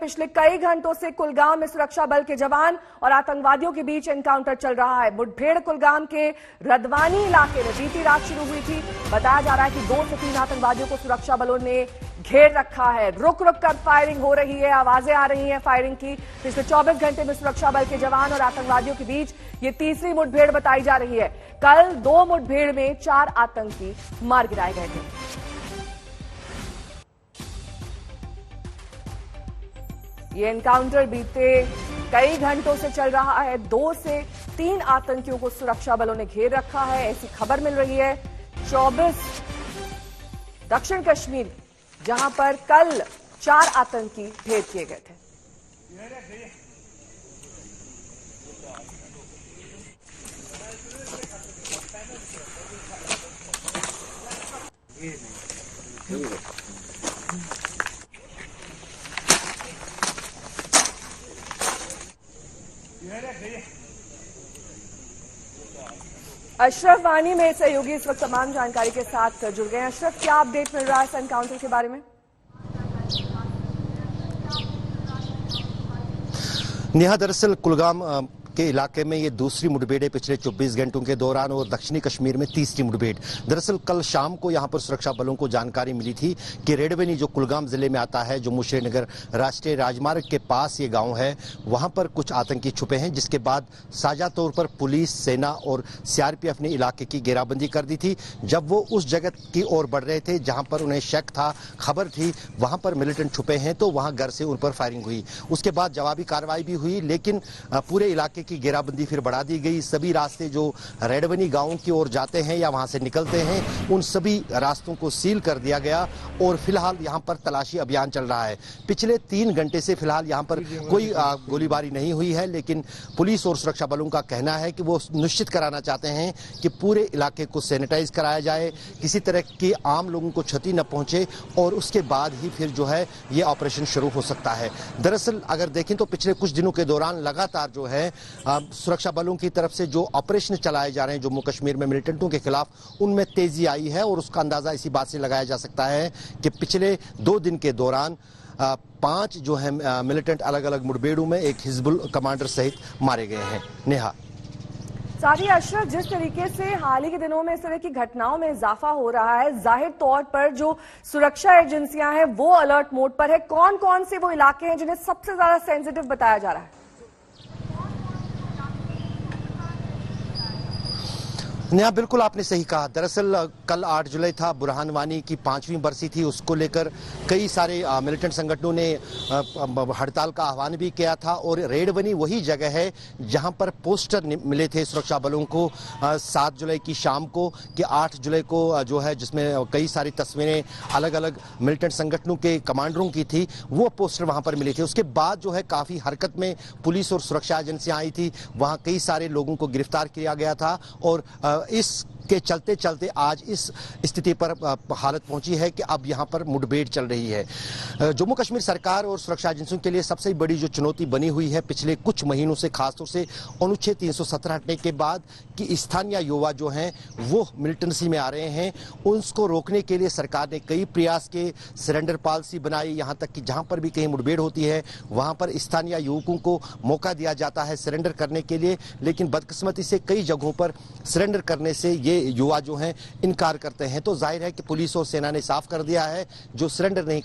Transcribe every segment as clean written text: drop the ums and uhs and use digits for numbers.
पिछले कई घंटों से कुलगाम में सुरक्षा बल के जवान और आतंकवादियों के बीच एनकाउंटर चल रहा है। मुठभेड़ कुलगाम के रदवानी इलाके में बीती रात शुरू हुई थी। बताया जा रहा है कि 2 से 3 आतंकवादियों को सुरक्षा बलों ने घेर रखा है। रुक रुक कर फायरिंग हो रही है, आवाजें आ रही हैं फायरिंग की। पिछले 24 घंटे में सुरक्षा बल के जवान और आतंकवादियों के बीच ये तीसरी मुठभेड़ बताई जा रही है। कल 2 मुठभेड़ में 4 आतंकी मार गिराए गए थे। ये एनकाउंटर बीते कई घंटों से चल रहा है। 2 से 3 आतंकियों को सुरक्षा बलों ने घेर रखा है, ऐसी खबर मिल रही है। 24 दक्षिण कश्मीर, जहां पर कल 4 आतंकी ढेर किए गए थे। अशरफ वानी में सहयोगी इस वक्त तमाम जानकारी के साथ जुड़ गए हैं। अशरफ, क्या अपडेट मिल रहा है इस एनकाउंटर के बारे में? नेहा, दरअसल कुलगाम के इलाके में ये दूसरी मुठभेड़ है पिछले 24 घंटों के दौरान और दक्षिणी कश्मीर में तीसरी मुठभेड़। दरअसल कल शाम को यहां पर सुरक्षा बलों को जानकारी मिली थी कि रेडवनी, जो कुलगाम जिले में आता है, जम्मू श्रीनगर राष्ट्रीय राजमार्ग के पास ये गांव है, वहां पर कुछ आतंकी छुपे हैं। जिसके बाद साझा तौर पर पुलिस, सेना और सीआरपीएफ ने इलाके की घेराबंदी कर दी थी। जब वो उस जगह की ओर बढ़ रहे थे जहां पर उन्हें शक था, खबर थी वहां पर मिलिटेंट छुपे हैं, तो वहां घर से उन पर फायरिंग हुई। उसके बाद जवाबी कार्रवाई भी हुई, लेकिन पूरे इलाके की घेराबंदी फिर बढ़ा दी गई। सभी रास्ते जो रेडवनी गांव की ओर जाते हैं या वहां से निकलते हैं, उन सभी रास्तों को सील कर दिया गया और फिलहाल यहां पर तलाशी अभियान चल रहा है। पिछले 3 घंटे से फिलहाल यहां पर कोई गोलीबारी नहीं हुई है, लेकिन पुलिस और सुरक्षा बलों का कहना है कि वो निश्चित कराना चाहते हैं कि पूरे इलाके को सैनिटाइज कराया जाए, किसी तरह की आम लोगों को क्षति न पहुंचे, और उसके बाद ही फिर जो है ये ऑपरेशन शुरू हो सकता है। दरअसल अगर देखें तो पिछले कुछ दिनों के दौरान लगातार जो है सुरक्षा बलों की तरफ से जो ऑपरेशन चलाए जा रहे हैं जम्मू कश्मीर में मिलिटेंटों के खिलाफ, उनमें तेजी आई है। और उसका अंदाजा इसी बात से लगाया जा सकता है कि पिछले 2 दिन के दौरान 5 जो है मिलिटेंट अलग अलग मुठभेड़ों में एक हिजबुल कमांडर सहित मारे गए हैं। नेहा, साथ ही अशरफ, जिस तरीके से हाल ही के दिनों में इस तरह की घटनाओं में इजाफा हो रहा है, जाहिर तौर पर जो सुरक्षा एजेंसियां हैं वो अलर्ट मोड पर है। कौन कौन से वो इलाके हैं जिन्हें सबसे ज्यादा सेंसिटिव बताया जा रहा है? नेहा, बिल्कुल आपने सही कहा। दरअसल कल 8 जुलाई था, बुरहान वानी की 5वीं बरसी थी। उसको लेकर कई सारे मिलिटेंट संगठनों ने हड़ताल का आह्वान भी किया था। और रेडवनी वही जगह है जहां पर पोस्टर मिले थे सुरक्षा बलों को 7 जुलाई की शाम को, कि 8 जुलाई को जो है, जिसमें कई सारी तस्वीरें अलग अलग मिलिटेंट संगठनों के कमांडरों की थी, वो पोस्टर वहां पर मिले थे। उसके बाद जो है काफी हरकत में पुलिस और सुरक्षा एजेंसियां आई थी, वहां कई सारे लोगों को गिरफ्तार किया गया था। और इसके चलते चलते आज इस स्थिति पर हालत पहुंची है कि अब यहां पर मुठभेड़ चल रही है। जम्मू कश्मीर सरकार और सुरक्षा एजेंसियों के लिए सबसे बड़ी जो चुनौती बनी हुई है पिछले कुछ महीनों से, खासतौर से अनुच्छेद 317 हटने के बाद, कि स्थानीय युवा जो हैं वो मिलिटेंसी में आ रहे हैं, उसको रोकने के लिए सरकार ने कई प्रयास किए। सरेंडर पॉलिसी बनाई, यहां तक कि जहां पर भी कहीं मुठभेड़ होती है वहां पर स्थानीय युवकों को मौका दिया जाता है सरेंडर करने के लिए। लेकिन बदकिस्मती से कई जगहों पर सरेंडर करने से ये युवा जो हैं इनकार करते हैं। तो जाहिर है कि पुलिस और सेना ने साफ कर दिया है, जो सरेंडर नहीं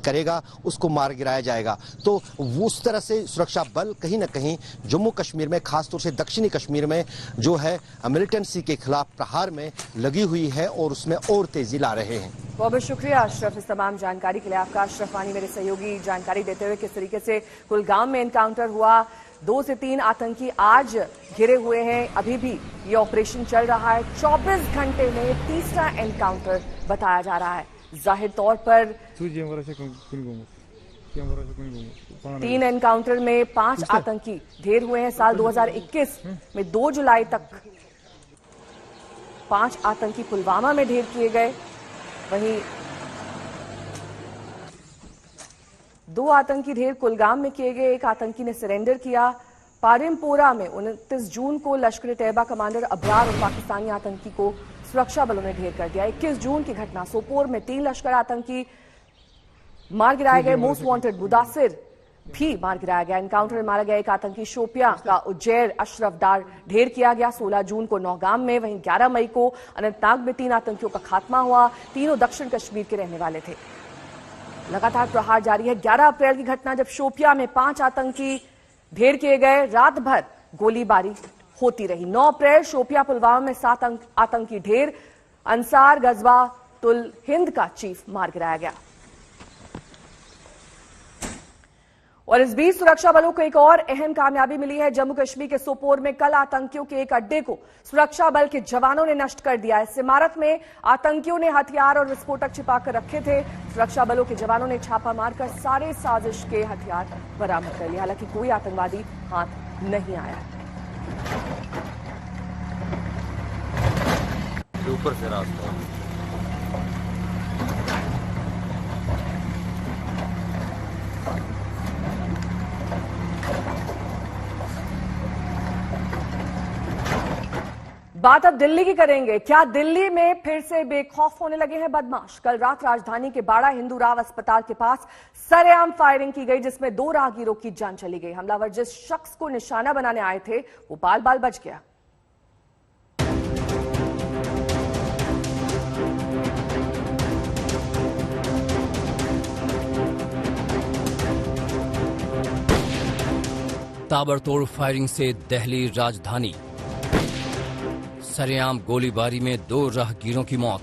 करेगा उसको मार गिराया जाएगा। तो उस तरह से सुरक्षा बल कहीं ना कहीं जम्मू कश्मीर में, खासतौर से दक्षिणी कश्मीर में जो है मिलिटेंसी के खिलाफ प्रहार में लगी हुई है और उसमें और तेजी ला रहे हैं। बहुत बहुत शुक्रिया अशरफ इस तमाम जानकारी के लिए आपका। अशरफ वानी मेरे सहयोगी जानकारी देते हुए किस तरीके से कुलगाम में एनकाउंटर हुआ। 2 से 3 आतंकी आज घिरे हुए हैं, अभी भी ये ऑपरेशन चल रहा है। 24 घंटे में तीसरा एनकाउंटर बताया जा रहा है। जाहिर तौर पर 3 एनकाउंटर में 5 आतंकी ढेर हुए हैं। साल 2021 में 2 जुलाई तक 5 आतंकी पुलवामा में ढेर किए गए। वहीं 2 आतंकी ढेर कुलगाम में किए गए। एक आतंकी ने सरेंडर किया। पारिमपोरा में 29 जून को लश्कर तैयबा कमांडर अबरार और पाकिस्तानी आतंकी को सुरक्षा बलों ने ढेर कर दिया। 21 जून की घटना, सोपोर में 3 लश्कर आतंकी मार गिराए गए। मोस्ट वांटेड मुदासिर भी मार गिराया गया। एनकाउंटर में मारा गया एक आतंकी शोपियां का उज्जैर अशरफ डार ढेर किया गया। 16 जून को नौगाम में, वहीं 11 मई को अनंतनाग में 3 आतंकियों का खात्मा हुआ। तीनों दक्षिण कश्मीर के रहने वाले थे। लगातार प्रहार जारी है। 11 अप्रैल की घटना जब शोपियां में 5 आतंकी ढेर किए गए, रात भर गोलीबारी होती रही। 9 अप्रैल शोपियां पुलवामा में 7 आतंकी ढेर, अंसार गजवातुल हिंद का चीफ मार गिराया गया। और इस बीच सुरक्षा बलों को एक और अहम कामयाबी मिली है। जम्मू कश्मीर के सोपोर में कल आतंकियों के एक अड्डे को सुरक्षा बल के जवानों ने नष्ट कर दिया। इस इमारत में आतंकियों ने हथियार और विस्फोटक छिपाकर रखे थे। सुरक्षा बलों के जवानों ने छापा मारकर सारे साजिश के हथियार बरामद कर लिए। हालांकि कोई आतंकवादी हाथ नहीं आया। ऊपर से रास्ता बात अब दिल्ली की करेंगे। क्या दिल्ली में फिर से बेखौफ होने लगे हैं बदमाश? कल रात राजधानी के बाड़ा हिंदू राव अस्पताल के पास सरेआम फायरिंग की गई, जिसमें 2 राहगीरों की जान चली गई। हमलावर जिस शख्स को निशाना बनाने आए थे वो बाल बाल बच गया। ताबड़तोड़ फायरिंग से दहली राजधानी, सरेआम गोलीबारी में 2 राहगीरों की मौत।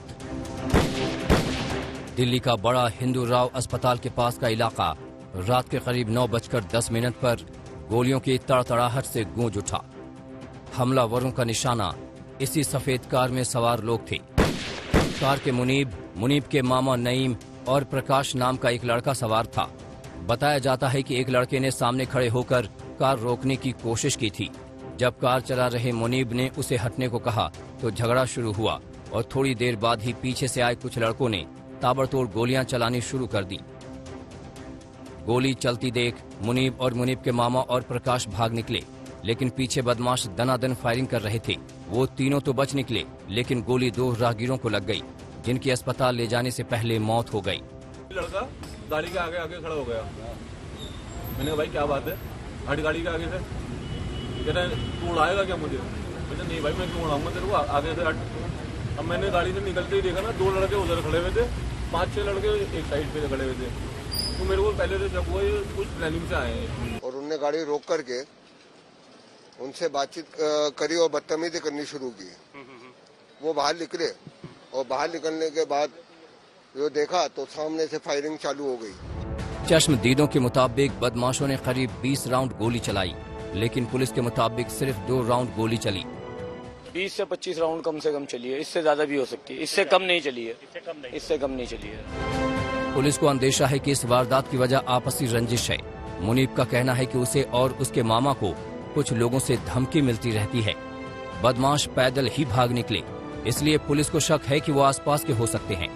दिल्ली का बड़ा हिंदू राव अस्पताल के पास का इलाका रात के करीब 9:10 पर गोलियों की तड़तड़ाहट से गूंज उठा। हमलावरों का निशाना इसी सफेद कार में सवार लोग थे। कार के मुनीब के मामा नईम और प्रकाश नाम का एक लड़का सवार था। बताया जाता है कि एक लड़के ने सामने खड़े होकर कार रोकने की कोशिश की थी। जब कार चला रहे मुनीब ने उसे हटने को कहा तो झगड़ा शुरू हुआ और थोड़ी देर बाद ही पीछे से आए कुछ लड़कों ने ताबड़तोड़ गोलियां चलानी शुरू कर दी। गोली चलती देख मुनीब और मुनीब के मामा और प्रकाश भाग निकले, लेकिन पीछे बदमाश दनादन फायरिंग कर रहे थे। वो तीनों तो बच निकले, लेकिन गोली 2 राहगीरों को लग गई, जिनकी अस्पताल ले जाने से पहले मौत हो गई। लड़का गाड़ी के आगे आगे खड़ा हो गया। मैंने कहा भाई क्या बात है, हट गाड़ी के आगे से। कह रहे तू उड़ाएगा क्या मुझे? मैंने नहीं भाई मैं क्यों उड़ाऊंगा तेरे को, आगे से हट। अब मैंने गाड़ी से निकलते ही देखा ना 2 लड़के उधर खड़े हुए थे, 5-6 लड़के एक साइड पे खड़े हुए थे। तो मेरे को पहले से जब वो कुछ प्लानिंग से आए हैं। और उनने गाड़ी रोक करके उनसे बातचीत करी और बदतमीजी करनी शुरू की। वो बाहर निकले और बाहर निकलने के बाद जो देखा तो सामने से फायरिंग चालू हो गई। चश्मदीदों के मुताबिक बदमाशों ने करीब 20 राउंड गोली चलाई, लेकिन पुलिस के मुताबिक सिर्फ 2 राउंड गोली चली। 20 से 25 राउंड कम से कम चली है, इससे ज्यादा भी हो सकती है, इससे कम नहीं चली है, इससे कम नहीं चली है। पुलिस को अंदेशा है कि इस वारदात की वजह आपसी रंजिश है। मुनीब का कहना है कि उसे और उसके मामा को कुछ लोगों से धमकी मिलती रहती है। बदमाश पैदल ही भाग निकले, इसलिए पुलिस को शक है कि वो आसपास के हो सकते हैं।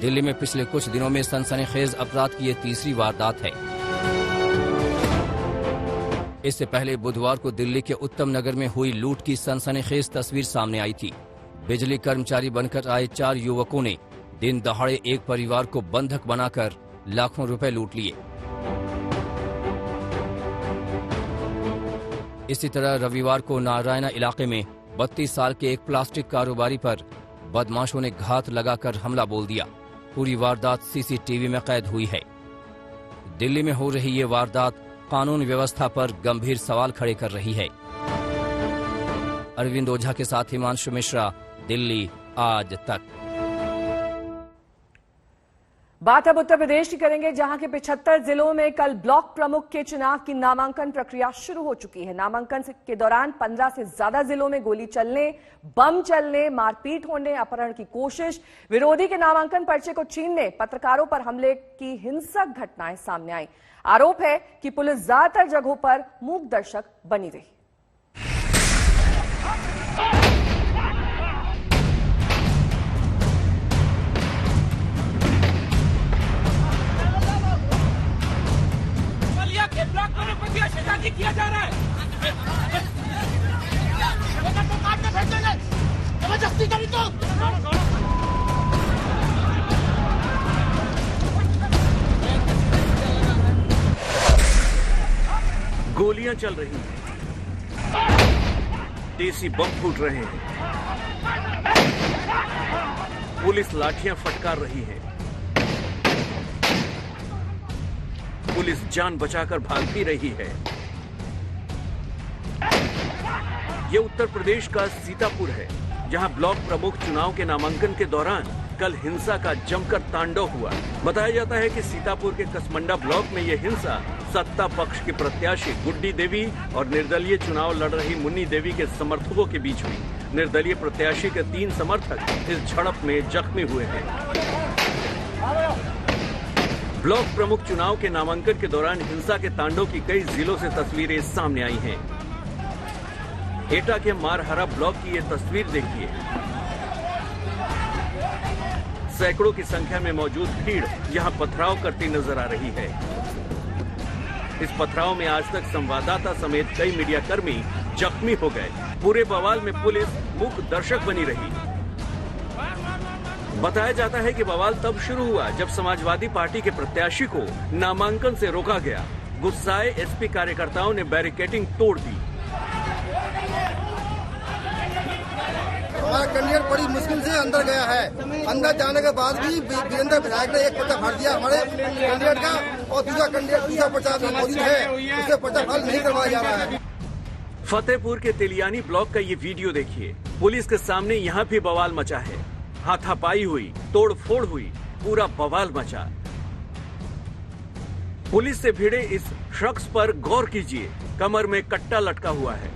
दिल्ली में पिछले कुछ दिनों में सनसनीखेज अपराध की ये तीसरी वारदात है। इससे पहले बुधवार को दिल्ली के उत्तम नगर में हुई लूट की सनसनीखेज तस्वीर सामने आई थी। बिजली कर्मचारी बनकर आए 4 युवकों ने दिन दहाड़े एक परिवार को बंधक बनाकर लाखों रुपए लूट लिए। इसी तरह रविवार को नारायणा इलाके में 32 साल के एक प्लास्टिक कारोबारी पर बदमाशों ने घात लगाकर हमला बोल दिया। पूरी वारदात सीसीटीवी में कैद हुई है। दिल्ली में हो रही ये वारदात कानून व्यवस्था पर गंभीर सवाल खड़े कर रही है। अरविंद ओझा के साथ हिमांशु मिश्रा, दिल्ली आज तक। बात अब उत्तर प्रदेश की करेंगे, जहां के 75 जिलों में कल ब्लॉक प्रमुख के चुनाव की नामांकन प्रक्रिया शुरू हो चुकी है। नामांकन के दौरान 15 से ज्यादा जिलों में गोली चलने, बम चलने, मारपीट होने, अपहरण की कोशिश, विरोधी के नामांकन पर्चे को छीनने, पत्रकारों पर हमले की हिंसक घटनाएं सामने आई। आरोप है कि पुलिस ज्यादातर जगहों पर मूक दर्शक बनी रही। किया जा रहा है, तो काट के फेंक देंगे, जबरदस्ती करी तो। गोलियां चल रही हैं, देसी बम फूट रहे हैं, पुलिस लाठियां फटकार रही है, पुलिस जान बचाकर भाग भी रही है। ये उत्तर प्रदेश का सीतापुर है, जहां ब्लॉक प्रमुख चुनाव के नामांकन के दौरान कल हिंसा का जमकर तांडव हुआ। बताया जाता है कि सीतापुर के कसमंडा ब्लॉक में यह हिंसा सत्ता पक्ष के प्रत्याशी गुड्डी देवी और निर्दलीय चुनाव लड़ रही मुन्नी देवी के समर्थकों के बीच हुई। निर्दलीय प्रत्याशी के 3 समर्थक इस झड़प में जख्मी हुए हैं। ब्लॉक प्रमुख चुनाव के नामांकन के दौरान हिंसा के तांडव की कई जिलों से तस्वीरें सामने आई हैं। एटा के मारहरा ब्लॉक की ये तस्वीर देखिए। सैकड़ों की संख्या में मौजूद भीड़ यहां पथराव करती नजर आ रही है। इस पथराव में आज तक संवाददाता समेत कई मीडियाकर्मी जख्मी हो गए। पूरे बवाल में पुलिस मूक दर्शक बनी रही। बताया जाता है कि बवाल तब शुरू हुआ जब समाजवादी पार्टी के प्रत्याशी को नामांकन से रोका गया। गुस्साए एसपी कार्यकर्ताओं ने बैरिकेडिंग तोड़ दी। हमारा कैंडिडेट बड़ी मुश्किल से अंदर गया है। अंदर जाने के बाद भी वीरेंद्र विधायक ने एक पर्चा भर दिया हमारे कैंडिडेट का, और दूसरा कैंडिडेट दूसरा पर्चा मौजूद है, उससे पर्चा फाइल नहीं करवाया जा रहा है। फतेहपुर के तेलियानी ब्लॉक का ये वीडियो देखिए। पुलिस के सामने यहाँ भी बवाल मचा है। हाथापाई हुई, तोड़फोड़ हुई, पूरा बवाल मचा। पुलिस से भिड़े इस शख्स पर गौर कीजिए, कमर में कट्टा लटका हुआ है।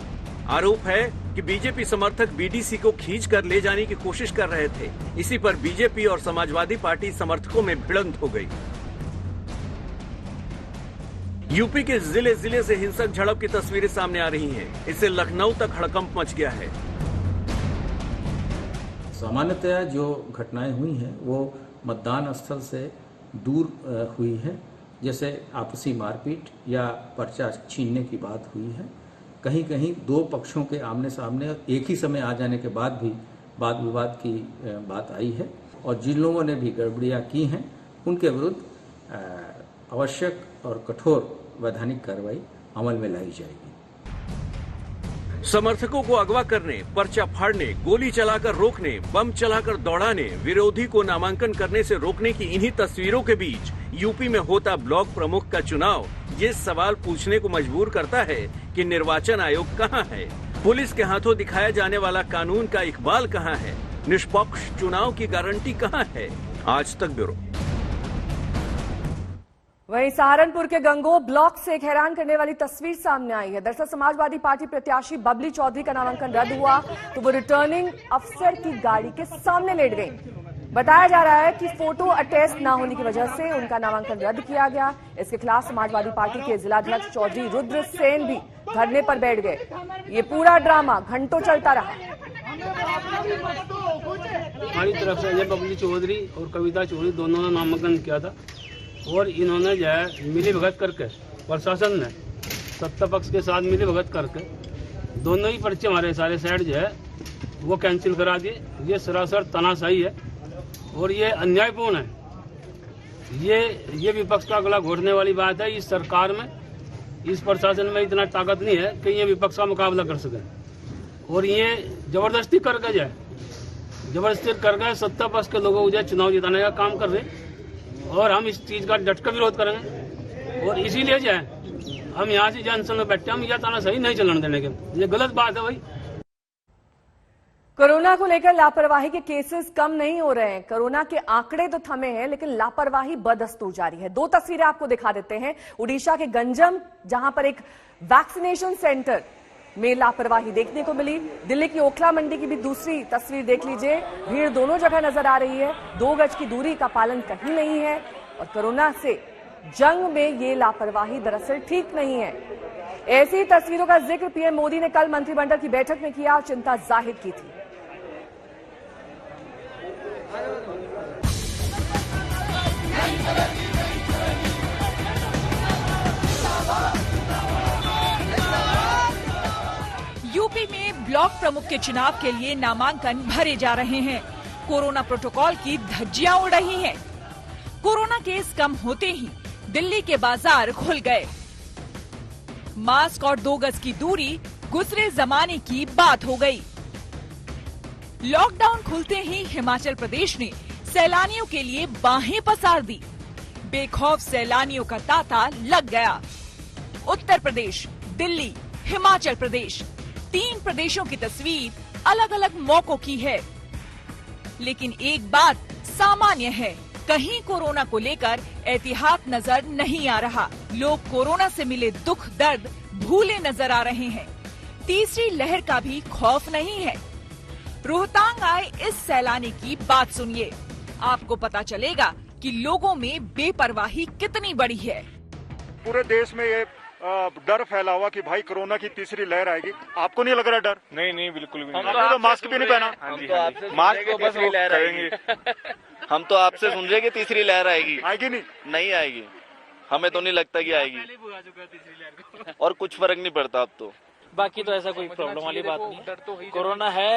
आरोप है कि बीजेपी समर्थक बीडीसी को खींचकर ले जाने की कोशिश कर रहे थे। इसी पर बीजेपी और समाजवादी पार्टी समर्थकों में भिड़ंत हो गई। यूपी के जिले जिले से हिंसक झड़प की तस्वीरें सामने आ रही हैं। इससे लखनऊ तक हड़कंप मच गया है। सामान्यतया जो घटनाएं हुई हैं वो मतदान स्थल से दूर हुई है, जैसे आपसी मारपीट या पर्चा छीनने की बात हुई है। कहीं कहीं 2 पक्षों के आमने सामने एक ही समय आ जाने के बाद भी वाद विवाद की बात आई है, और जिन लोगों ने भी गड़बड़ियां की हैं उनके विरुद्ध आवश्यक और कठोर वैधानिक कार्रवाई अमल में लाई जाएगी। समर्थकों को अगवा करने, पर्चा फाड़ने, गोली चलाकर रोकने, बम चलाकर दौड़ाने, विरोधी को नामांकन करने से रोकने की इन्हीं तस्वीरों के बीच यूपी में होता ब्लॉक प्रमुख का चुनाव ये सवाल पूछने को मजबूर करता है कि निर्वाचन आयोग कहाँ है? पुलिस के हाथों दिखाया जाने वाला कानून का इकबाल कहाँ है? निष्पक्ष चुनाव की गारंटी कहाँ है? आज तक ब्यूरो। वहीं सहारनपुर के गंगोह ब्लॉक से एक हैरान करने वाली तस्वीर सामने आई है। दरअसल समाजवादी पार्टी प्रत्याशी बबली चौधरी का नामांकन रद्द हुआ तो वो रिटर्निंग अफसर की गाड़ी के सामने लेट गई। बताया जा रहा है कि फोटो अटेस्ट न होने की वजह से उनका नामांकन रद्द किया गया। इसके खिलाफ समाजवादी पार्टी के जिलाध्यक्ष चौधरी रुद्र सेन भी धरने पर बैठ गए। ये पूरा ड्रामा घंटों चलता रहा। हमारी तरफ से अजय बबली चौधरी और कविता चौधरी दोनों ने नामांकन किया था, और इन्होंने जो है मिली भगत करके प्रशासन ने सत्ता पक्ष के साथ मिली भगत करके दोनों ही पर्चे हमारे सारे साइड जो है वो कैंसिल करा दिए। ये सरासर तानाशाही है और ये अन्यायपूर्ण है। ये विपक्ष का गला घोटने वाली बात है। इस सरकार में, इस प्रशासन में इतना ताकत नहीं है कि ये विपक्ष का मुकाबला कर सके, और ये जबरदस्ती करके जो है सत्ता पक्ष के लोगों को जो चुनाव जिताने का काम कर रहे, और हम इस चीज का डटकर विरोध करेंगे। और इसीलिए जो है हम यहाँ से जन में बैठे, हम यह तानाशाही नहीं चलने देने के। ये गलत बात है भाई। कोरोना को लेकर लापरवाही के केसेस कम नहीं हो रहे हैं। कोरोना के आंकड़े तो थमे हैं, लेकिन लापरवाही बदस्तूर जारी है। 2 तस्वीरें आपको दिखा देते हैं। उड़ीसा के गंजम, जहां पर एक वैक्सीनेशन सेंटर में लापरवाही देखने को मिली। दिल्ली की ओखला मंडी की भी दूसरी तस्वीर देख लीजिए। भीड़ दोनों जगह नजर आ रही है। 2 गज की दूरी का पालन कहीं नहीं है, और कोरोना से जंग में ये लापरवाही दरअसल ठीक नहीं है। ऐसी तस्वीरों का जिक्र पीएम मोदी ने कल मंत्रिमंडल की बैठक में किया और चिंता जाहिर की थी। यूपी में ब्लॉक प्रमुख के चुनाव के लिए नामांकन भरे जा रहे हैं। कोरोना प्रोटोकॉल की धज्जियां उड़ रही हैं। कोरोना केस कम होते ही दिल्ली के बाजार खुल गए। मास्क और 2 गज की दूरी गुजरे जमाने की बात हो गई। लॉकडाउन खुलते ही हिमाचल प्रदेश ने सैलानियों के लिए बाहें पसार दी। बेखौफ सैलानियों का तांता लग गया। उत्तर प्रदेश, दिल्ली, हिमाचल प्रदेश, 3 प्रदेशों की तस्वीर अलग अलग मौकों की है। लेकिन एक बात सामान्य है, कहीं कोरोना को लेकर एहतियात नजर नहीं आ रहा। लोग कोरोना से मिले दुख दर्द भूले नजर आ रहे हैं। तीसरी लहर का भी खौफ नहीं है। रोहतांग आए इस सैलानी की बात सुनिए, आपको पता चलेगा कि लोगों में बेपरवाही कितनी बड़ी है। पूरे देश में ये डर फैला हुआ कि भाई कोरोना की तीसरी लहर आएगी। आपको नहीं लग रहा डर? नहीं बिल्कुल भी नहीं। हमने तो मास्क भी नहीं पहना। मास्क तो बस वो करेंगे। हम तो आपसे सुन रहे कि तीसरी लहर आएगी। आएगी नहीं आएगी। हमें तो नहीं लगता कि आएगी और कुछ फर्क नहीं पड़ता अब तो। बाकी तो ऐसा कोई प्रॉब्लम वाली बात नहीं। कोरोना है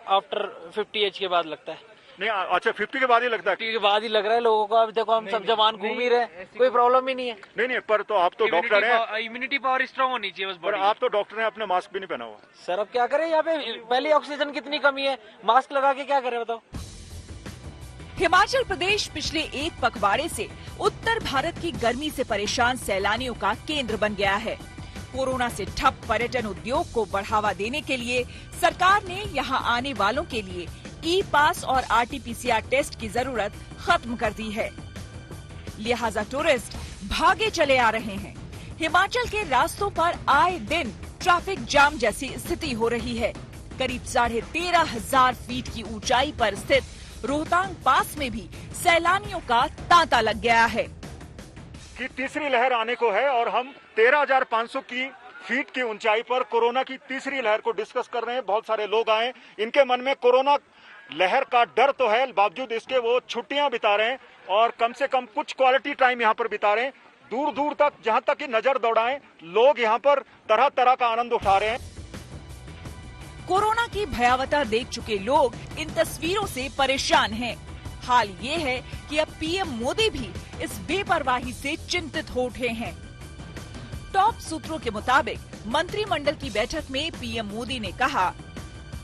आफ्टर 50 एज के बाद लगता है। नहीं, अच्छा 50 के बाद ही लगता है? 50 के बाद ही लग रहा है लोगों को। अब देखो हम सब जवान घूम ही रहे, कोई प्रॉब्लम ही नहीं है। नहीं, पर तो आप तो डॉक्टर हैं। इम्यूनिटी पावर स्ट्रांग होनी चाहिए बस। पर आप तो डॉक्टर हैं, आपने मास्क भी नहीं पहना हुआ। सर अब क्या करें, यहाँ पे पहले ऑक्सीजन कितनी कमी है, मास्क लगा के क्या करें बताओ। हिमाचल प्रदेश पिछले एक पखवाड़े से उत्तर भारत की गर्मी से परेशान सैलानियों का केंद्र बन गया है। कोरोना से ठप पर्यटन उद्योग को बढ़ावा देने के लिए सरकार ने यहां आने वालों के लिए ई पास और RT-PCR टेस्ट की जरूरत खत्म कर दी है। लिहाजा टूरिस्ट भागे चले आ रहे हैं। हिमाचल के रास्तों पर आए दिन ट्रैफिक जाम जैसी स्थिति हो रही है। करीब 13,500 फीट की ऊंचाई पर स्थित रोहतांग पास में भी सैलानियों का तांता लग गया है कि तीसरी लहर आने को है और हम 13,500 की फीट की ऊंचाई पर कोरोना की तीसरी लहर को डिस्कस कर रहे हैं। बहुत सारे लोग आए, इनके मन में कोरोना लहर का डर तो है, बावजूद इसके वो छुट्टियां बिता रहे हैं और कम से कम कुछ क्वालिटी टाइम यहाँ पर बिता रहे हैं। दूर दूर तक, जहाँ तक की नजर दौड़ाएं, लोग यहाँ पर तरह तरह का आनंद उठा रहे हैं। कोरोना की भयावहता देख चुके लोग इन तस्वीरों से परेशान हैं। हाल ये है कि अब पीएम मोदी भी इस बेपरवाही से चिंतित हो उठे हैं। टॉप सूत्रों के मुताबिक मंत्रिमंडल की बैठक में पीएम मोदी ने कहा,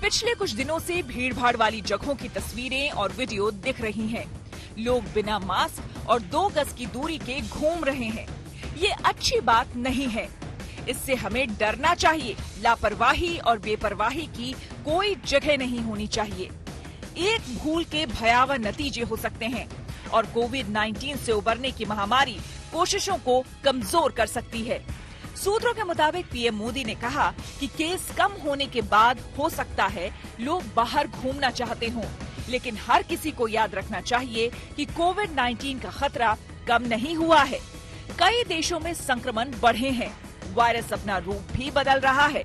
पिछले कुछ दिनों से भीड़-भाड़ वाली जगहों की तस्वीरें और वीडियो दिख रही हैं। लोग बिना मास्क और 2 गज की दूरी के घूम रहे हैं। ये अच्छी बात नहीं है। इससे हमें डरना चाहिए। लापरवाही और बेपरवाही की कोई जगह नहीं होनी चाहिए। एक भूल के भयावह नतीजे हो सकते हैं और कोविड-19 से उबरने की महामारी कोशिशों को कमजोर कर सकती है। सूत्रों के मुताबिक पीएम मोदी ने कहा कि केस कम होने के बाद हो सकता है लोग बाहर घूमना चाहते हों, लेकिन हर किसी को याद रखना चाहिए कि कोविड-19 का खतरा कम नहीं हुआ है। कई देशों में संक्रमण बढ़े हैं। वायरस अपना रूप भी बदल रहा है।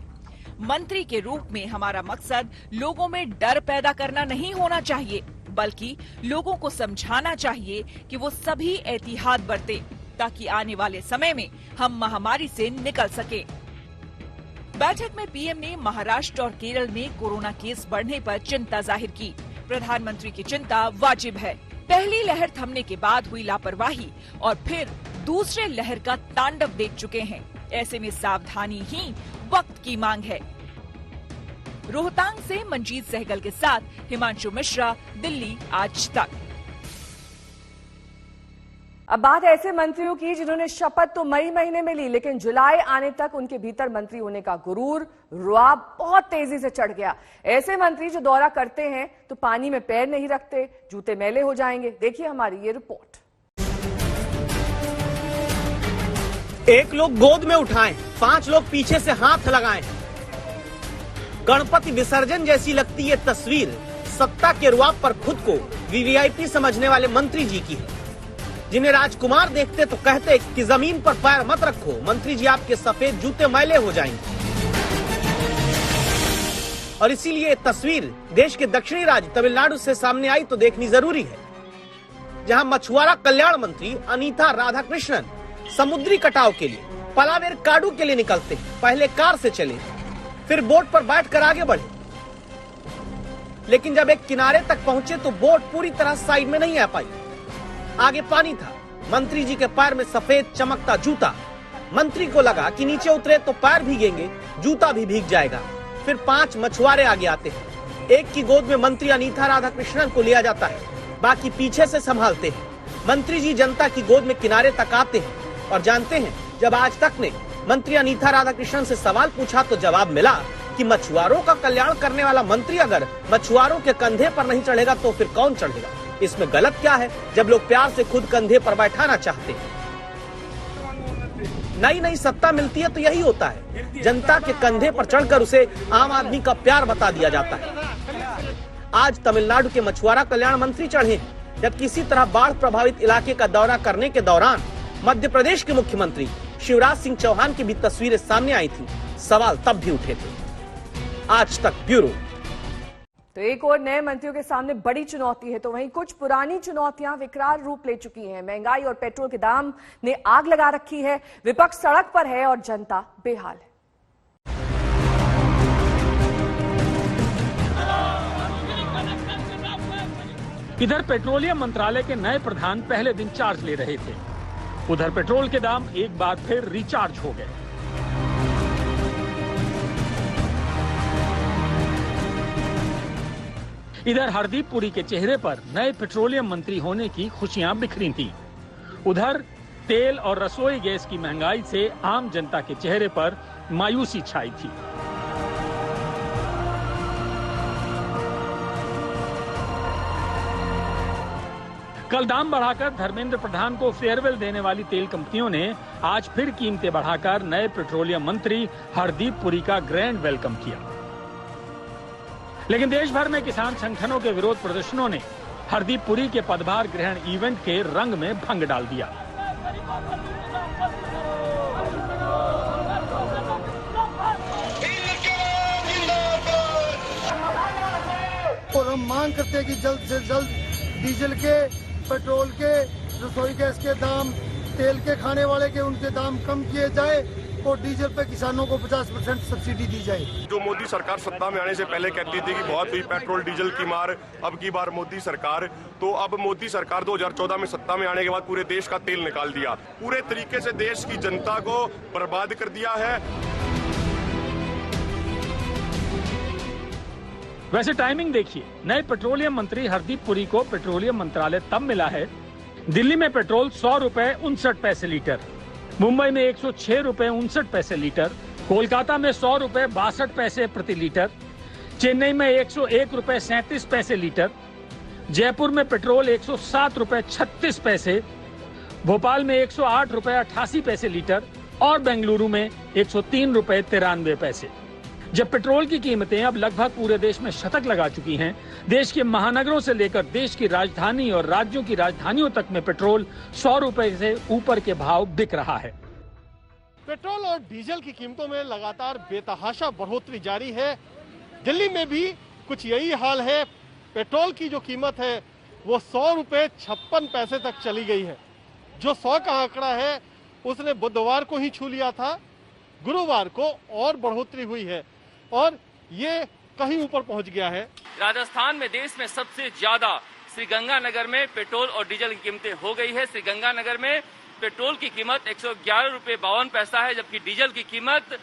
मंत्री के रूप में हमारा मकसद लोगों में डर पैदा करना नहीं होना चाहिए, बल्कि लोगों को समझाना चाहिए कि वो सभी एहतियात बरतें ताकि आने वाले समय में हम महामारी से निकल सके। बैठक में पीएम ने महाराष्ट्र और केरल में कोरोना केस बढ़ने पर चिंता जाहिर की। प्रधानमंत्री की चिंता वाजिब है। पहली लहर थमने के बाद हुई लापरवाही और फिर दूसरे लहर का तांडव देख चुके हैं। ऐसे में सावधानी ही वक्त की मांग है। रोहतांग से मंजीत सहगल के साथ हिमांशु मिश्रा, दिल्ली आज तक। अब बात ऐसे मंत्रियों की जिन्होंने शपथ तो मई महीने में ली, लेकिन जुलाई आने तक उनके भीतर मंत्री होने का गुरूर, रुआब बहुत तेजी से चढ़ गया। ऐसे मंत्री जो दौरा करते हैं तो पानी में पैर नहीं रखते, जूते मैले हो जाएंगे। देखिए हमारी ये रिपोर्ट। एक लोग गोद में उठाएं, 5 लोग पीछे से हाथ लगाएं। गणपति विसर्जन जैसी लगती ये तस्वीर सत्ता के रुआब पर खुद को वीवीआईपी समझने वाले मंत्री जी की है, जिन्हें राजकुमार देखते तो कहते कि जमीन पर पैर मत रखो, मंत्री जी आपके सफेद जूते मैले हो जाएंगे। और इसीलिए ये तस्वीर देश के दक्षिणी राज्य तमिलनाडु से सामने आई तो देखनी जरूरी है, जहां मछुआरा कल्याण मंत्री अनीता राधाकृष्णन समुद्री कटाव के लिए पलावेर काडू के लिए निकलते हैं। पहले कार से चले, फिर बोट पर बैठकर आगे बढ़े, लेकिन जब एक किनारे तक पहुंचे तो बोट पूरी तरह साइड में नहीं आ पाई। आगे पानी था, मंत्री जी के पैर में सफेद चमकता जूता, मंत्री को लगा कि नीचे उतरे तो पैर भीगेंगे, जूता भी भीग जाएगा। फिर 5 मछुआरे आगे आते हैं। एक की गोद में मंत्री अनीता राधाकृष्णन को लिया जाता है, बाकी पीछे से संभालते हैं। मंत्री जी जनता की गोद में किनारे तक आते हैं और जानते हैं, जब आज तक ने मंत्री अनीता राधाकृष्णन से सवाल पूछा तो जवाब मिला कि मछुआरों का कल्याण करने वाला मंत्री अगर मछुआरों के कंधे पर नहीं चढ़ेगा तो फिर कौन चढ़ेगा? इसमें गलत क्या है जब लोग प्यार से खुद कंधे पर बैठाना चाहते हैं। नई सत्ता मिलती है तो यही होता है, जनता के कंधे पर चढ़कर उसे आम आदमी का प्यार बता दिया जाता है। आज तमिलनाडु के मछुआरा कल्याण मंत्री चढ़े, जब किसी तरह बाढ़ प्रभावित इलाके का दौरा करने के दौरान मध्य प्रदेश के मुख्यमंत्री शिवराज सिंह चौहान की भी तस्वीरें सामने आई थी। सवाल तब भी उठे थे। आज तक ब्यूरो। तो एक और नए मंत्रियों के सामने बड़ी चुनौती है, तो वहीं कुछ पुरानी चुनौतियां विकराल रूप ले चुकी हैं। महंगाई और पेट्रोल के दाम ने आग लगा रखी है, विपक्ष सड़क पर है और जनता बेहाल है। इधर पेट्रोलियम मंत्रालय के नए प्रधान पहले दिन चार्ज ले रहे थे, उधर पेट्रोल के दाम एक बार फिर रिचार्ज हो गए। इधर हरदीप पुरी के चेहरे पर नए पेट्रोलियम मंत्री होने की खुशियां बिखरी थी, उधर तेल और रसोई गैस की महंगाई से आम जनता के चेहरे पर मायूसी छाई थी। कल दाम बढ़ाकर धर्मेंद्र प्रधान को फेयरवेल देने वाली तेल कंपनियों ने आज फिर कीमतें बढ़ाकर नए पेट्रोलियम मंत्री हरदीप पुरी का ग्रैंड वेलकम किया। लेकिन देश भर में किसान संगठनों के विरोध प्रदर्शनों ने हरदीप पुरी के पदभार ग्रहण इवेंट के रंग में भंग डाल दिया। और हम मांग करते हैं कि जल्द से जल्द डीजल के, पेट्रोल के, रसोई गैस के दाम, तेल के खाने वाले के उनके दाम कम किए जाए और डीजल पे किसानों को 50% सब्सिडी दी जाए। जो मोदी सरकार सत्ता में आने से पहले कहती थी कि बहुत हुई पेट्रोल डीजल की मार, अब की बार मोदी सरकार, तो अब मोदी सरकार 2014 में सत्ता में आने के बाद पूरे देश का तेल निकाल दिया, पूरे तरीके से देश की जनता को बर्बाद कर दिया है। वैसे टाइमिंग देखिए, नए पेट्रोलियम मंत्री हरदीप पुरी को पेट्रोलियम मंत्रालय तब मिला है, दिल्ली में पेट्रोल 100 रुपए 59 पैसे लीटर, मुंबई में 106 रुपए 59 पैसे लीटर, कोलकाता में 100 रुपए 62 पैसे प्रति लीटर, चेन्नई में 101 रुपए 37 पैसे लीटर, जयपुर में पेट्रोल 107 रुपए 36 पैसे, भोपाल में 108 रुपए 88 पैसे लीटर और बेंगलुरु में 103 रुपए 93 पैसे। जब पेट्रोल की कीमतें अब लगभग पूरे देश में शतक लगा चुकी हैं, देश के महानगरों से लेकर देश की राजधानी और राज्यों की राजधानियों तक में पेट्रोल 100 रुपए से ऊपर के भाव बिक रहा है। पेट्रोल और डीजल की कीमतों में लगातार बेतहाशा बढ़ोतरी जारी है। दिल्ली में भी कुछ यही हाल है। पेट्रोल की जो कीमत है वो 100 रुपए 56 पैसे तक चली गई है। जो 100 का आंकड़ा है उसने बुधवार को ही छू लिया था, गुरुवार को और बढ़ोतरी हुई है और ये कहीं ऊपर पहुंच गया है। राजस्थान में देश में सबसे ज्यादा श्रीगंगानगर में पेट्रोल और डीजल की कीमतें हो गई है। श्रीगंगानगर में पेट्रोल की कीमत 111 रुपए 52 पैसा है, जबकि डीजल की कीमत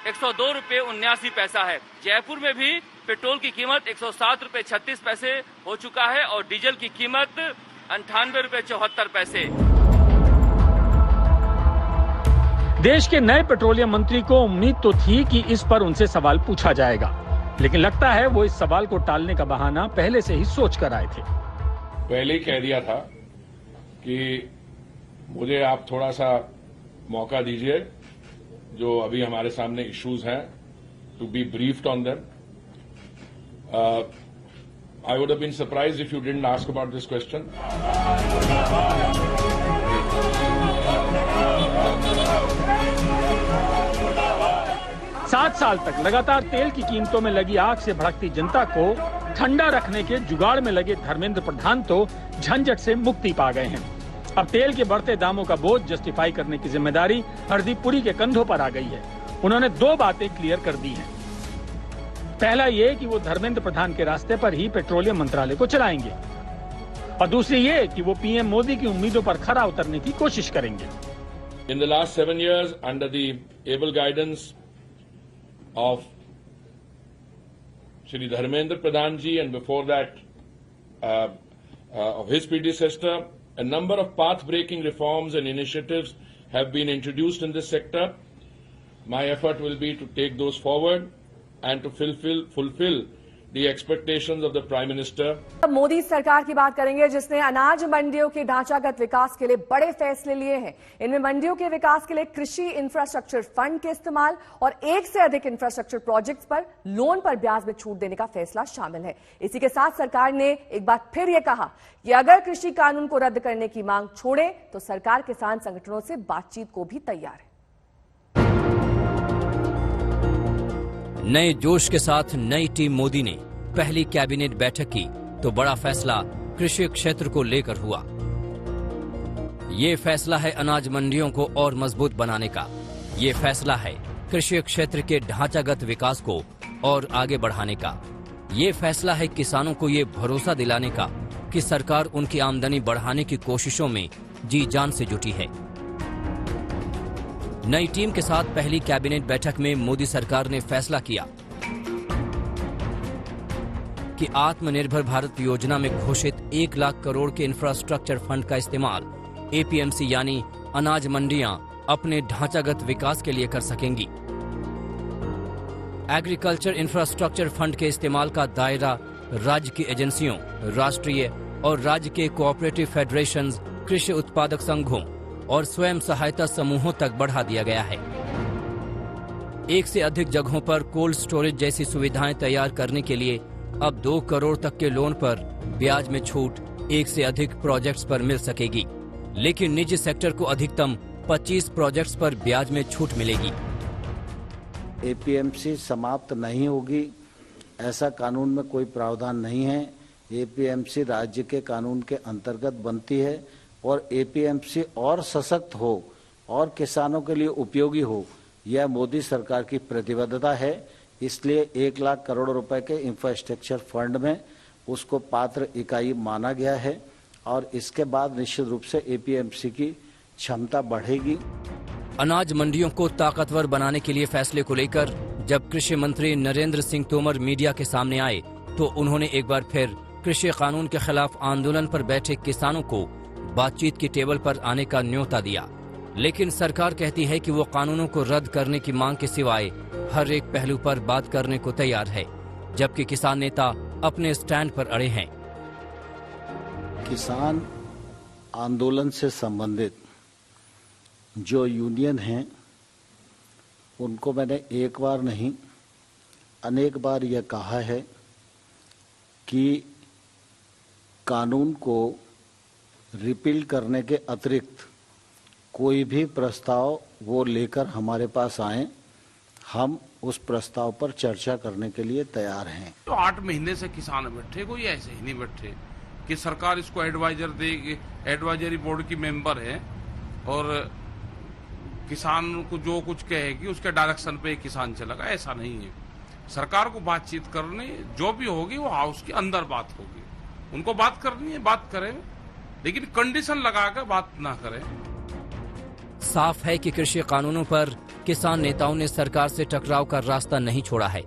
102 रुपए 79 पैसा है। जयपुर में भी पेट्रोल की कीमत 107 रुपए 36 पैसे हो चुका है और डीजल की कीमत 98 रुपए 74 पैसे। देश के नए पेट्रोलियम मंत्री को उम्मीद तो थी कि इस पर उनसे सवाल पूछा जाएगा, लेकिन लगता है वो इस सवाल को टालने का बहाना पहले से ही सोच कर आए थे। पहले ही कह दिया था कि मुझे आप थोड़ा सा मौका दीजिए, जो अभी हमारे सामने इश्यूज हैं, to be briefed on them. I would have been surprised if you didn't ask about this question. 7 साल तक लगातार तेल की कीमतों में लगी आग से भड़कती जनता को ठंडा रखने के जुगाड़ में लगे धर्मेंद्र प्रधान तो झंझट से मुक्ति पा गए हैं। अब तेल के बढ़ते दामों का बोझ जस्टिफाई करने की जिम्मेदारी हरदीप पुरी के कंधों पर आ गई है। उन्होंने 2 बातें क्लियर कर दी हैं। पहला ये कि वो धर्मेंद्र प्रधान के रास्ते पर ही पेट्रोलियम मंत्रालय को चलाएंगे और दूसरी ये कि वो पीएम मोदी की उम्मीदों पर खरा उतरने की कोशिश करेंगे। In the last 7 years, under the able guidance of Shri Dharmendra Pradhan ji, and before that of his predecessor, a number of path-breaking reforms and initiatives have been introduced in this sector. My effort will be to take those forward and to fulfill the expectations of the Prime Minister. अब मोदी सरकार की बात करेंगे, जिसने अनाज मंडियों के ढांचागत विकास के लिए बड़े फैसले लिए हैं। इनमें मंडियों के विकास के लिए कृषि इंफ्रास्ट्रक्चर फंड के इस्तेमाल और 1 से अधिक इंफ्रास्ट्रक्चर प्रोजेक्ट्स पर लोन पर ब्याज में छूट देने का फैसला शामिल है। इसी के साथ सरकार ने एक बार फिर यह कहा कि अगर कृषि कानून को रद्द करने की मांग छोड़े तो सरकार किसान संगठनों से बातचीत को भी तैयार है। नए जोश के साथ नई टीम मोदी ने पहली कैबिनेट बैठक की तो बड़ा फैसला कृषि क्षेत्र को लेकर हुआ। ये फैसला है अनाज मंडियों को और मजबूत बनाने का। ये फैसला है कृषि क्षेत्र के ढांचागत विकास को और आगे बढ़ाने का। ये फैसला है किसानों को ये भरोसा दिलाने का कि सरकार उनकी आमदनी बढ़ाने की कोशिशों में जी जान से जुटी है। नई टीम के साथ पहली कैबिनेट बैठक में मोदी सरकार ने फैसला किया कि आत्मनिर्भर भारत योजना में घोषित 1 लाख करोड़ के इंफ्रास्ट्रक्चर फंड का इस्तेमाल एपीएमसी यानी अनाज मंडियां अपने ढांचागत विकास के लिए कर सकेंगी। एग्रीकल्चर इंफ्रास्ट्रक्चर फंड के इस्तेमाल का दायरा राज्य की एजेंसियों, राष्ट्रीय और राज्य के कोऑपरेटिव फेडरेशंस, कृषि उत्पादक संघों और स्वयं सहायता समूहों तक बढ़ा दिया गया है। 1 से अधिक जगहों पर कोल्ड स्टोरेज जैसी सुविधाएं तैयार करने के लिए अब 2 करोड़ तक के लोन पर ब्याज में छूट 1 से अधिक प्रोजेक्ट्स पर मिल सकेगी, लेकिन निजी सेक्टर को अधिकतम 25 प्रोजेक्ट्स पर ब्याज में छूट मिलेगी। एपीएमसी समाप्त नहीं होगी, ऐसा कानून में कोई प्रावधान नहीं है। एपीएमसी राज्य के कानून के अंतर्गत बनती है और एपीएमसी और सशक्त हो और किसानों के लिए उपयोगी हो, यह मोदी सरकार की प्रतिबद्धता है। इसलिए 1 लाख करोड़ रुपए के इंफ्रास्ट्रक्चर फंड में उसको पात्र इकाई माना गया है और इसके बाद निश्चित रूप से एपीएमसी की क्षमता बढ़ेगी। अनाज मंडियों को ताकतवर बनाने के लिए फैसले को लेकर जब कृषि मंत्री नरेंद्र सिंह तोमर मीडिया के सामने आए तो उन्होंने एक बार फिर कृषि कानून के खिलाफ आंदोलन पर बैठे किसानों को बातचीत की टेबल पर आने का न्योता दिया, लेकिन सरकार कहती है कि वो कानूनों को रद्द करने की मांग के सिवाय हर एक पहलू पर बात करने को तैयार है, जबकि किसान नेता अपने स्टैंड पर अड़े हैं। किसान आंदोलन से संबंधित जो यूनियन हैं, उनको मैंने एक बार नहीं अनेक बार यह कहा है कि कानून को रिपील करने के अतिरिक्त कोई भी प्रस्ताव वो लेकर हमारे पास आए, हम उस प्रस्ताव पर चर्चा करने के लिए तैयार हैं। तो 8 महीने से किसान बैठे, कोई ऐसे ही नहीं बैठे कि सरकार इसको एडवाइजर देगी। एडवाइजरी बोर्ड की मेंबर है और किसान को जो कुछ कहेगी उसके डायरेक्शन पे किसान चलेगा, ऐसा नहीं है। सरकार को बातचीत करनी, जो भी होगी वो हाउस के अंदर बात होगी। उनको बात करनी है, बात करें, लेकिन कंडीशन लगाकर बात ना करें। साफ है कि कृषि कानूनों पर किसान नेताओं ने सरकार से टकराव का रास्ता नहीं छोड़ा है,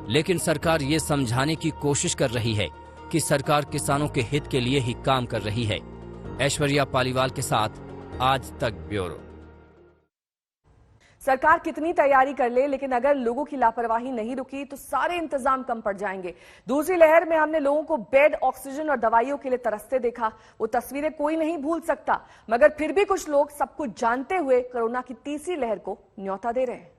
लेकिन सरकार ये समझाने की कोशिश कर रही है कि सरकार किसानों के हित के लिए ही काम कर रही है। ऐश्वर्या पालीवाल के साथ आज तक ब्यूरो। सरकार कितनी तैयारी कर ले, लेकिन अगर लोगों की लापरवाही नहीं रुकी तो सारे इंतजाम कम पड़ जाएंगे। दूसरी लहर में हमने लोगों को बेड, ऑक्सीजन और दवाइयों के लिए तरसते देखा। वो तस्वीरें कोई नहीं भूल सकता, मगर फिर भी कुछ लोग सब कुछ जानते हुए कोरोना की तीसरी लहर को न्योता दे रहे हैं।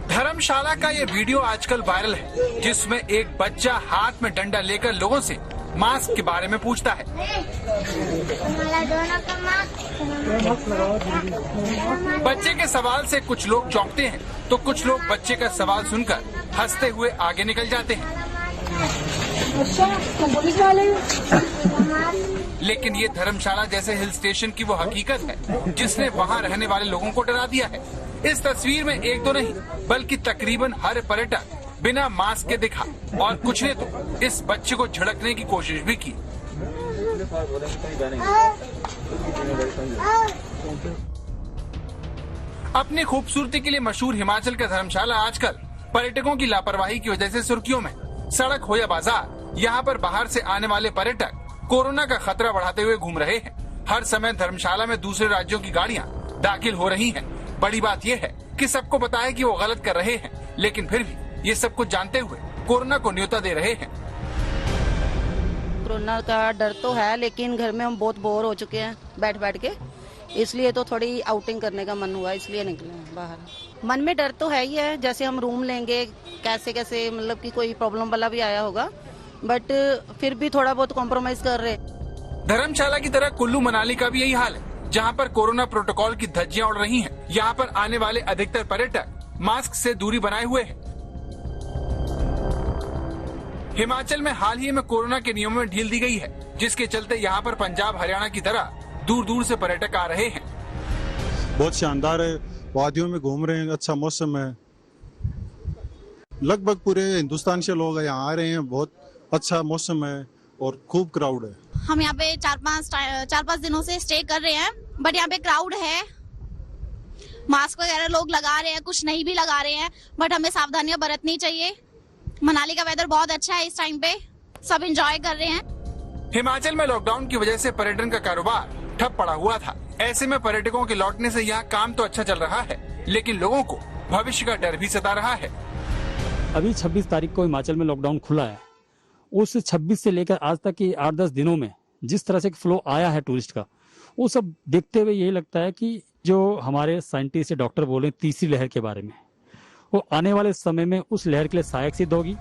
धर्मशाला का ये वीडियो आजकल वायरल है, जिसमें एक बच्चा हाथ में डंडा लेकर लोगों से मास्क के बारे में पूछता है। बच्चे के सवाल से कुछ लोग चौंकते हैं तो कुछ लोग बच्चे का सवाल सुनकर हंसते हुए आगे निकल जाते हैं। अच्छा, तो पुलिस वाले। लेकिन ये धर्मशाला जैसे हिल स्टेशन की वो हकीकत है जिसने वहाँ रहने वाले लोगों को डरा दिया है। इस तस्वीर में एक दो नहीं बल्कि तकरीबन हर पर्यटक बिना मास्क के दिखा और कुछ ने तो इस बच्चे को झड़कने की कोशिश भी की। अपनी खूबसूरती के लिए मशहूर हिमाचल का धर्मशाला आजकल पर्यटकों की लापरवाही की वजह से सुर्खियों में। सड़क हो या बाजार, यहाँ पर बाहर से आने वाले पर्यटक कोरोना का खतरा बढ़ाते हुए घूम रहे हैं। हर समय धर्मशाला में दूसरे राज्यों की गाड़ियाँ दाखिल हो रही हैं। बड़ी बात यह है कि सबको पता है कि वो गलत कर रहे हैं, लेकिन फिर भी ये सब कुछ जानते हुए कोरोना को न्योता दे रहे हैं। कोरोना का डर तो है, लेकिन घर में हम बहुत बोर हो चुके हैं बैठ बैठ के, इसलिए तो थोड़ी आउटिंग करने का मन हुआ, इसलिए निकले हैं बाहर। मन में डर तो है ही है, जैसे हम रूम लेंगे कैसे कैसे, मतलब कि कोई प्रॉब्लम वाला भी आया होगा, बट फिर भी थोड़ा बहुत कॉम्प्रोमाइज कर रहे हैं। धर्मशाला की तरह कुल्लू मनाली का भी यही हाल है, जहाँ पर कोरोना प्रोटोकॉल की धज्जियां उड़ रही हैं। यहाँ पर आने वाले अधिकतर पर्यटक मास्क से दूरी बनाए हुए हैं। हिमाचल में हाल ही में कोरोना के नियमों में ढील दी गई है, जिसके चलते यहाँ पर पंजाब हरियाणा की तरह दूर दूर से पर्यटक आ रहे हैं। बहुत शानदार है, वादियों में घूम रहे हैं, अच्छा मौसम है, लगभग पूरे हिंदुस्तान से लोग यहाँ आ रहे हैं, बहुत अच्छा मौसम है और खूब क्राउड है। हम यहाँ पे 4-5 दिनों से स्टे कर रहे हैं, बट यहाँ पे क्राउड है, मास्क वगैरह लोग लगा रहे हैं, कुछ नहीं भी लगा रहे हैं, बट हमें सावधानियां बरतनी चाहिए। मनाली का वेदर बहुत अच्छा है, इस टाइम पे सब एंजॉय कर रहे हैं। हिमाचल में लॉकडाउन की वजह से पर्यटन का कारोबार ठप पड़ा हुआ था। ऐसे में पर्यटकों के लौटने से यहाँ काम तो अच्छा चल रहा है, लेकिन लोगों को भविष्य का डर भी सता रहा है। अभी 26 तारीख को हिमाचल में लॉकडाउन खुला है। उस 26 से लेकर आज तक की 8-10 दिनों में जिस तरह से फ्लो आया है टूरिस्ट का, वो सब देखते हुए यही लगता है कि जो हमारे साइंटिस्ट डॉक्टर बोले तीसरी लहर के बारे में, वो आने वाले समय में उस लहर के लिए सहायक सिद्ध होगी।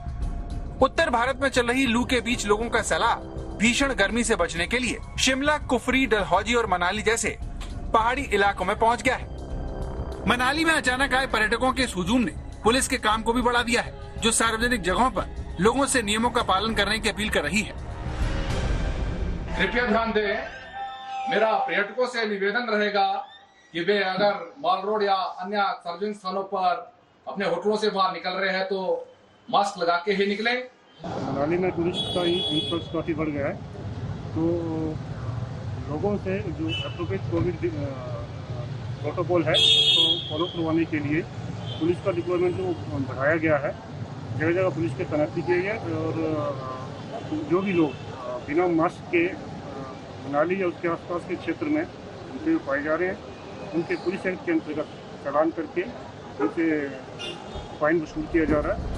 उत्तर भारत में चल रही लू के बीच लोगों का सैलाब भीषण गर्मी से बचने के लिए शिमला, कुफरी, डलहौजी और मनाली जैसे पहाड़ी इलाकों में पहुंच गया है। मनाली में अचानक आए पर्यटकों के हुजूम ने पुलिस के काम को भी बढ़ा दिया है, जो सार्वजनिक जगहों पर लोगों से नियमों का पालन करने की अपील कर रही है। कृपया ध्यान दें, मेरा पर्यटकों से निवेदन रहेगा कि वे अगर मॉल रोड या अन्य सार्वजनिक स्थानों पर अपने होटलों से बाहर निकल रहे हैं तो मास्क लगा के ही निकलें। मनाली में टूरिस्ट का इन्फ्लक्स काफ़ी बढ़ गया है, तो लोगों से जो एप्रोप्रिएट कोविड प्रोटोकॉल है तो फॉलो करवाने के लिए पुलिस का डिप्लॉयमेंट जो बढ़ाया गया है, जगह जगह पुलिस की तैनाती की गई है, और जो भी लोग बिना मास्क के मनाली या उसके आसपास के क्षेत्र में उनके पाए जा रहे हैं, उनके पुलिस एक्ट के अंतर्गत चालान करके उनसे फाइन वसूल किया जा रहा है।